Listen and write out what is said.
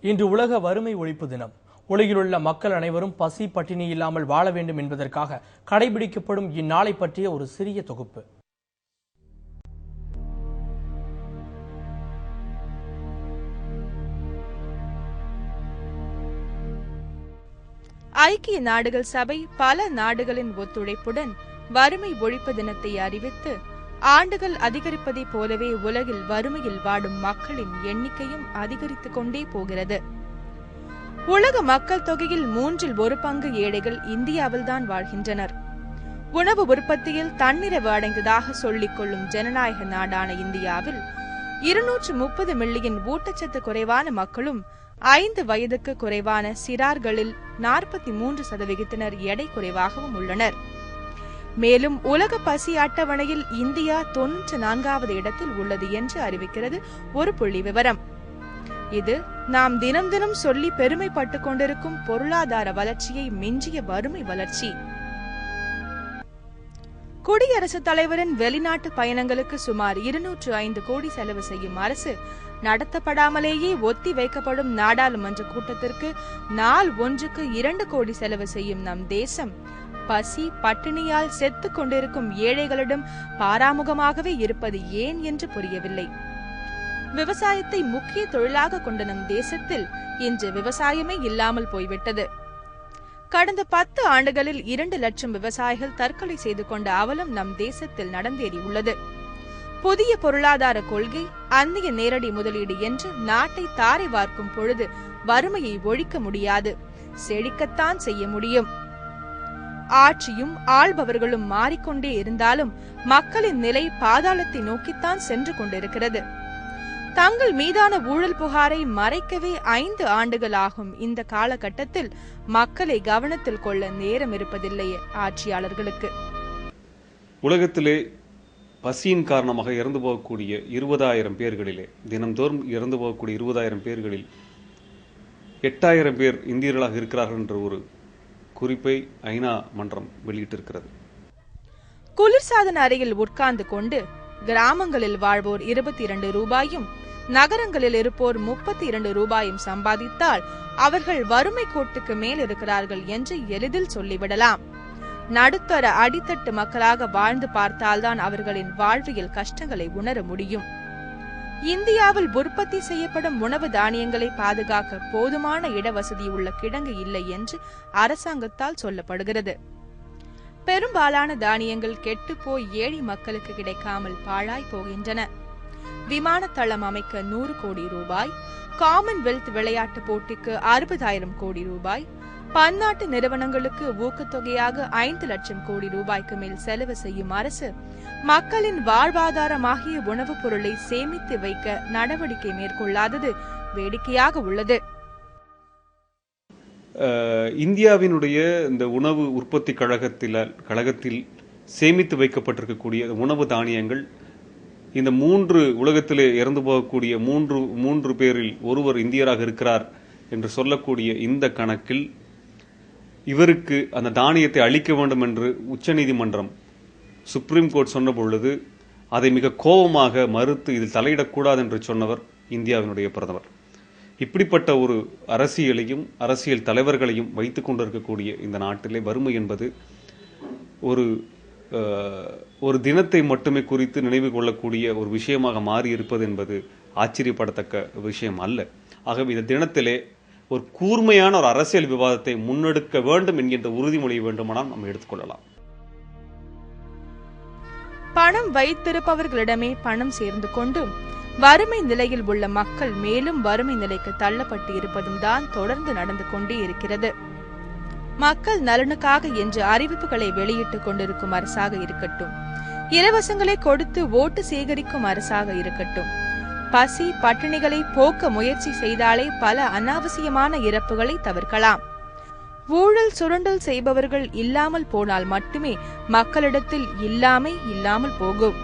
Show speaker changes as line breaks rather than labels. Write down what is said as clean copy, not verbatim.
இன்று உலக வறுமை ஒழிப்பு தினம். உலகிலுள்ள மக்கள் அனைவரும் பசி பட்டினி இல்லாமல் வாழ வேண்டும் என்பதற்காக கடைபிடிக்கப்படும் இந்நாளை பற்றிய ஒரு சிறிய தொகுப்பு.
ஐக்கிய நாடுகள் சபை பல நாடுகளின் ஒத்துழைப்புடன் வறுமை ஒழிப்பு தினத்தை அறிவித்து ஆண்டுகள் அதிகரிப்பதைப் போலவே உலகில் வறுமையில் வாடும் மக்களின் எண்ணிக்கையும் அதிகரித்துக் கொண்டே போகிறது. உலக மக்கள் தொகையில் 1/3 பங்கு ஏழைகள் இந்தியாவில்தான் வாழ்கின்றனர். உணவு உற்பத்தியில் தன்னிறைவு அடைந்ததாக சொல்லிக் கொள்ளும் ஜனநாயக நாடான இந்தியாவில் 230 மில்லியன் ஊட்டச்சத்து குறைவான மக்களும் 5 வயதுக்கு குறைவான சிறார்களில் 43% எடை குறைவாகவும் உள்ளனர். மேலும் உலக பசி அட்டவணையில் இந்தியா 94வது இடத்தில் உள்ளது என்று அறிவிக்கிறது ஒரு புள்ளி விவரம். இது நாம் தினம் தினம் சொல்லி பெருமைப்பட்டுக் கொண்டிருக்கும் பொருளாதார வளர்ச்சியை மிஞ்சிய வறுமை வளர்ச்சி. குடியரசுத் தலைவரின் வெளிநாட்டு பயணங்களுக்கு சுமார் 205 கோடி செலவு செய்யும் அரசு நடத்தப்படாமலேயே ஒத்தி வைக்கப்படும் நாடாளுமன்ற கூட்டத்திற்கு நாள் ஒன்றுக்கு 2 கோடி செலவு செய்யும் நம் தேசம் பசி பட்டினியால் செத்துக் கொண்டிருக்கும் ஏழைகளிடம் பாராமுகமாகவே இருப்பது ஏன் என்று புரியவில்லை. விவசாயத்தை முக்கிய தொழிலாக கொண்ட நம் தேசத்தில் இன்று விவசாயமே இல்லாமல் போய்விட்டது. கடந்த 10 ஆண்டுகளில் 2 லட்சம் விவசாயிகள் தற்கொலை செய்து கொண்ட அவலம் நம் தேசத்தில் நடந்தேறியுள்ளது. புதிய பொருளாதார கொள்கை, அந்நிய நேரடி முதலீடு என்று நாட்டை தாரை வார்க்கும் பொழுது வறுமையை ஒழிக்க முடியாது, செழிக்கத்தான் செய்ய முடியும். ஆட்சியும் ஆள்பவர்களும் மாறிக்கொண்டே இருந்தாலும் மக்களின் நிலை பாதாளத்தை நோக்கித்தான் சென்று கொண்டிருக்கிறது. தங்கள் மீதான ஊழல் புகாரை மறைக்கவே 5 ஆண்டுகள் ஆகும் இந்த காலகட்டத்தில் மக்களை கவனத்தில் கொள்ள நேரம் இருப்பதில்லையே ஆட்சியாளர்களுக்கு.
உலகத்திலே பசியின் காரணமாக இறந்து போகக்கூடிய 20,000 பேர்களிலே, தினம்தோறும் இறந்து போகக்கூடிய 20,000 பேர்களில் 8,000 பேர் இந்தியர்களாக இருக்கிறார்கள் என்ற ஒரு குறிப்பை ஐநா மன்றம் வெளியிட்டிருக்கிறது.
குளிர்சாதன அறையில் உட்கார்ந்து கொண்டு கிராமங்களில் வாழ்வோர் 22 ரூபாயும் நகரங்களில் இருப்போர் 32 ரூபாயும் சம்பாதித்தால் அவர்கள் வறுமை கோட்டுக்கு மேல் இருக்கிறார்கள் என்று எளிதில் சொல்லிவிடலாம். நடுத்தர அடித்தட்டு மக்களாக வாழ்ந்து பார்த்தால்தான் அவர்களின் வாழ்வியல் கஷ்டங்களை உணர முடியும். இந்தியாவில் உற்பத்தி செய்யப்படும் உணவு தானியங்களை பாதுகாக்க போதுமான இடவசதி உள்ள கிடங்கு இல்லை என்று அரசாங்கத்தால் சொல்லப்படுகிறது. பெரும்பாலான தானியங்கள் கெட்டுப்போய் ஏழை மக்களுக்கு கிடைக்காமல் பாழாய் போகின்றன. விமான தளம் அமைக்க 100 கோடி ரூபாய், காமன்வெல்த் விளையாட்டு போட்டிக்கு 60,000 கோடி ரூபாய், பன்னாட்டு நிறுவனங்களுக்கு ஊக்கத்தொகையாக 5 லட்சம் கோடி ரூபாய்க்கு மேல் செலவு செய்யும் அரசு மக்களின் வாழ்வாதாரமாகிய உணவுப் பொருளை சேமித்து வைக்க நடவடிக்கை மேற்கொள்ளாதது வேடிக்கையாக உள்ளது.
இந்தியாவினுடைய இந்த உணவு உற்பத்தி கழகத்தில் சேமித்து வைக்கப்பட்டிருக்கக்கூடிய உணவு தானியங்கள் இந்த 3 உலகத்திலே இறந்து போகக்கூடிய 3 பேரில் ஒருவர் இந்தியராக இருக்கிறார் என்று சொல்லக்கூடிய இந்த கணக்கில் இவருக்கு அந்த தானியத்தை அளிக்க வேண்டும் என்று உச்சநீதிமன்றம் சுப்ரீம் கோர்ட் சொன்ன பொழுது அதை மிக கோபமாக மறுத்து இதில் தலையிடக்கூடாது என்று சொன்னவர் இந்தியாவினுடைய பிரதமர். இப்படிப்பட்ட ஒரு அரசியலையும் அரசியல் தலைவர்களையும் வைத்துக் கொண்டிருக்கக்கூடிய இந்த நாட்டிலே வறுமை என்பது ஒரு தினத்தை மட்டுமே குறித்து நினைவு கொள்ளக்கூடிய ஒரு விஷயமாக மாறி இருப்பது என்பது ஆச்சரியப்படத்தக்க விஷயம் அல்ல. ஆகவே இந்த தினத்திலே ஒரு கூர்மையான ஒரு அரசியல் விவாதத்தை முன்னெடுக்க வேண்டும் என்கின்ற உறுதிமொழியை வேண்டுமானால் நாம் எடுத்துக்கொள்ளலாம்.
பணம் வைத்திருப்பவர்களிடமே பணம் சேர்ந்து கொண்டு வறுமை நிலையில் உள்ள மக்கள் மேலும் வறுமை நிலைக்கு தள்ளப்பட்டு இருப்பதும் தான் தொடர்ந்து நடந்து கொண்டே இருக்கிறது. மக்கள் நலனுக்காக என்று அறிவிப்புகளை வெளியிட்டுக் கொண்டிருக்கும் அரசாக இருக்கட்டும், இலவசங்களை கொடுத்து ஓட்டு சேகரிக்கும் அரசாக இருக்கட்டும், பசி பட்டினிகளை போக்க முயற்சி செய்தாலே பல அனாவசியமான இறப்புகளை தவிர்க்கலாம். ஊழல் சுரண்டல் செய்பவர்கள் இல்லாமல் போனால் மட்டுமே மக்களிடத்தில் இல்லாமை இல்லாமல் போகும்.